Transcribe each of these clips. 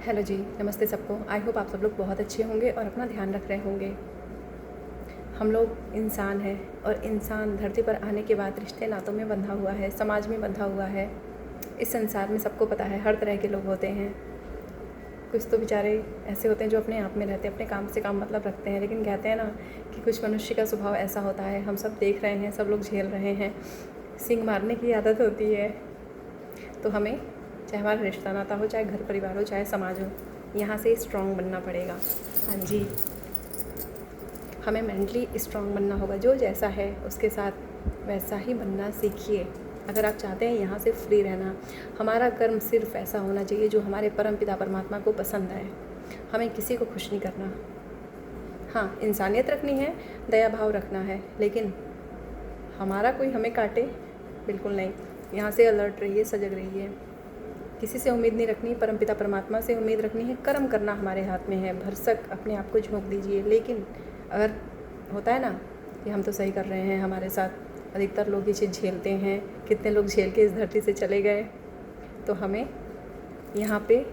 Hello जी, नमस्ते सबको। I hope आप सब लोग बहुत अच्छे होंगे और अपना ध्यान रख रहे होंगे। हम लोग इंसान हैं और इंसान धरती पर आने के बाद रिश्ते नातों में बंधा हुआ है, समाज में बंधा हुआ है। इस संसार में सबको पता है हर तरह के लोग होते हैं। कुछ तो बेचारे ऐसे होते हैं जो अपने आप में रहते हैं, अपने काम से काम मतलब रखते हैं, लेकिन कहते हैं ना कि कुछ मनुष्य का स्वभाव ऐसा होता है। हम सब देख रहे हैं, सब लोग झेल रहे हैं। सींग मारने की आदत होती है। तो हमें, चाहे हमारा रिश्ता नाता हो, चाहे घर परिवार हो, चाहे समाज हो, यहाँ से स्ट्रॉन्ग बनना पड़ेगा। हाँ जी, हमें मेंटली स्ट्रॉन्ग बनना होगा। जो जैसा है उसके साथ वैसा ही बनना सीखिए। अगर आप चाहते हैं यहाँ से फ्री रहना, हमारा कर्म सिर्फ ऐसा होना चाहिए जो हमारे परम पिता परमात्मा को पसंद आए। हमें किसी को खुश नहीं करना। हाँ, इंसानियत रखनी है, दया भाव रखना है, लेकिन हमारा कोई हमें काटे बिल्कुल नहीं। यहाँ से अलर्ट रहिए, सजग रहिए। किसी से उम्मीद नहीं रखनी, परमपिता परमात्मा से उम्मीद रखनी है। कर्म करना हमारे हाथ में है, भरसक अपने आप को झोंक दीजिए। लेकिन अगर होता है ना कि हम तो सही कर रहे हैं, हमारे साथ अधिकतर लोग ये चीज़ झेलते हैं, कितने लोग झेल के इस धरती से चले गए, तो हमें यहाँ पे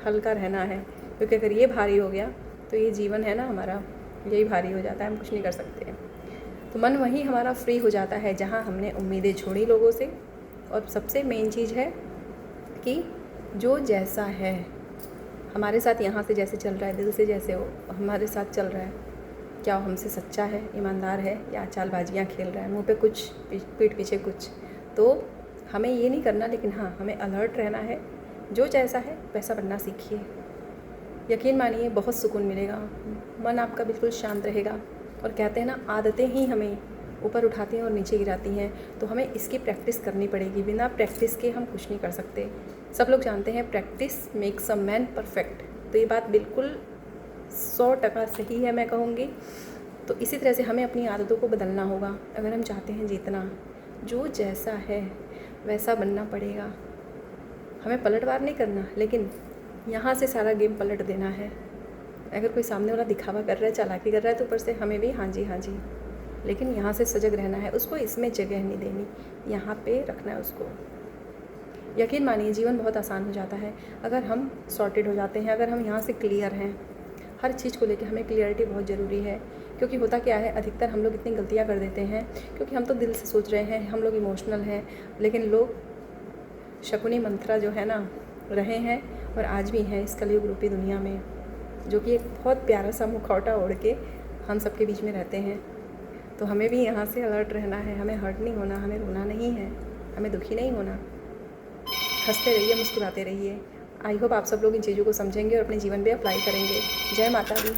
हल्का रहना है। क्योंकि अगर ये भारी हो गया तो ये जीवन है ना हमारा, यही भारी हो जाता है, हम कुछ नहीं कर सकते। तो मन वहीं हमारा फ्री हो जाता है जहाँ हमने उम्मीदें छोड़ी लोगों से। और सबसे मेन चीज़ है कि जो जैसा है हमारे साथ, यहाँ से जैसे चल रहा है, दिल से जैसे हो हमारे साथ चल रहा है, क्या वो हमसे सच्चा है, ईमानदार है, या चालबाजियाँ खेल रहा है, मुंह पे कुछ पीठ पीछे कुछ। तो हमें ये नहीं करना, लेकिन हाँ, हमें अलर्ट रहना है। जो जैसा है वैसा बनना सीखिए। यकीन मानिए बहुत सुकून मिलेगा, मन आपका बिल्कुल शांत रहेगा। और कहते हैं ना, आदतें ही हमें ऊपर उठाती हैं और नीचे गिराती हैं। तो हमें इसकी प्रैक्टिस करनी पड़ेगी। बिना प्रैक्टिस के हम कुछ नहीं कर सकते। सब लोग जानते हैं practice makes a man perfect. तो ये बात बिल्कुल 100% सही है, मैं कहूँगी। तो इसी तरह से हमें अपनी आदतों को बदलना होगा अगर हम चाहते हैं जीतना। जो जैसा है वैसा बनना पड़ेगा। हमें पलटवार नहीं करना, लेकिन यहाँ से सारा गेम पलट देना है। अगर कोई सामने वाला दिखावा कर रहा है, चालाकी कर रहा है, तो ऊपर से हमें भी हाँ जी, लेकिन यहाँ से सजग रहना है। उसको इसमें जगह नहीं देनी, यहाँ पे रखना है उसको। यकीन मानिए जीवन बहुत आसान हो जाता है अगर हम सॉर्टेड हो जाते हैं, अगर हम यहाँ से क्लियर हैं। हर चीज़ को लेकर हमें क्लियरिटी बहुत ज़रूरी है। क्योंकि होता क्या है, अधिकतर हम लोग इतनी गलतियाँ कर देते हैं क्योंकि हम तो दिल से सोच रहे हैं, हम लोग इमोशनल हैं, लेकिन लोग शकुनी मंत्रा जो है ना रहे हैं और आज भी हैं इस कलयुग रूपी दुनिया में, जो कि एक बहुत प्यारा सा मुखौटा ओढ़ के हम सबके बीच में रहते हैं। तो हमें भी यहाँ से अलर्ट रहना है। हमें हर्ट नहीं होना, हमें रोना नहीं है, हमें दुखी नहीं होना। हंसते रहिए, मुस्कुराते रहिए। आई होप आप सब लोग इन चीज़ों को समझेंगे और अपने जीवन में अप्लाई करेंगे। जय माता दी।